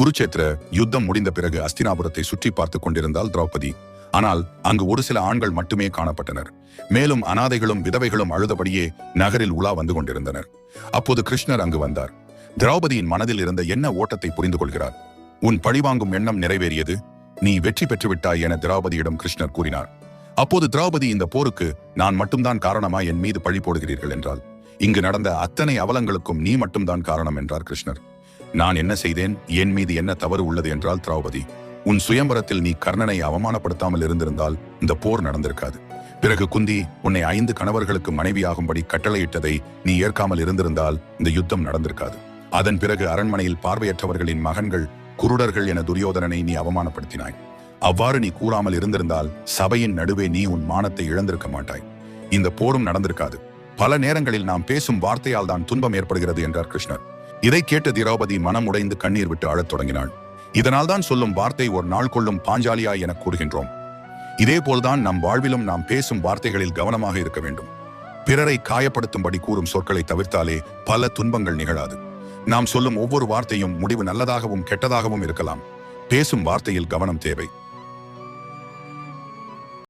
குருச்சேத்திர யுத்தம் முடிந்த பிறகு அஸ்தினாபுரத்தை சுற்றி பார்த்துக் கொண்டிருந்தால் திரௌபதி. ஆனால் அங்கு ஒரு சில ஆண்கள் மட்டுமே காணப்பட்டனர். மேலும் அனாதைகளும் விதவைகளும் அழுதபடியே நகரில் உலா வந்து கொண்டிருந்தனர். அப்போது கிருஷ்ணர் அங்கு வந்தார். திரௌபதியின் மனதில் இருந்த என்ன ஓட்டத்தை புரிந்து கொள்கிறார். உன் பழிவாங்கும் எண்ணம் நிறைவேறியது, நீ வெற்றி பெற்றுவிட்டாய் என திரௌபதியிடம் கிருஷ்ணர் கூறினார். அப்போது திரௌபதி, இந்த போருக்கு நான் மட்டும்தான் காரணமா என் மீது பழி போடுகிறீர்கள் என்றால், இங்கு நடந்த அத்தனை அவலங்களுக்கும் நீ மட்டும்தான் காரணம் என்றார் கிருஷ்ணர். நான் என்ன செய்தேன், என் மீது என்ன தவறு உள்ளது என்றால் திரௌபதி, உன் சுயம்பரத்தில் நீ கர்ணனை அவமானப்படுத்தாமல் இருந்திருந்தால் இந்த போர் நடந்திருக்காது. பிறகு குந்தி உன்னை 5 கணவர்களுக்கு மனைவியாகும்படி கட்டளையிட்டதை நீ ஏற்காமல் இருந்திருந்தால் இந்த யுத்தம் நடந்திருக்காது. அதன் பிறகு அரண்மனையில் பார்வையற்றவர்களின் மகன்கள் குருடர்கள் என துரியோதனனை நீ அவமானப்படுத்தினாய். அவ்வாறு நீ கூறாமல் இருந்திருந்தால் சபையின் நடுவே நீ உன் மானத்தை இழந்திருக்க மாட்டாய். இந்த போரும் நடந்திருக்காது. பல நேரங்களில் நாம் பேசும் வார்த்தையால் தான் துன்பம் ஏற்படுகிறது என்றார் கிருஷ்ணர். இதை கேட்ட திரௌபதி மனம் உடைந்து கண்ணீர் விட்டு அழத் தொடங்கினாள். இதனால் தான் சொல்லும் வார்த்தை ஒரு நாள் கொள்ளும் பாஞ்சாலியா என கூறுகின்றோம். இதேபோல்தான் நம் வாழ்விலும் நாம் பேசும் வார்த்தைகளில் கவனமாக இருக்க வேண்டும். பிறரை காயப்படுத்தும்படி கூறும் சொற்களை தவிர்த்தாலே பல துன்பங்கள் நிகழாது. நாம் சொல்லும் ஒவ்வொரு வார்த்தையும் முடிவு நல்லதாகவும் கெட்டதாகவும் இருக்கலாம். பேசும் வார்த்தையில் கவனம் தேவை.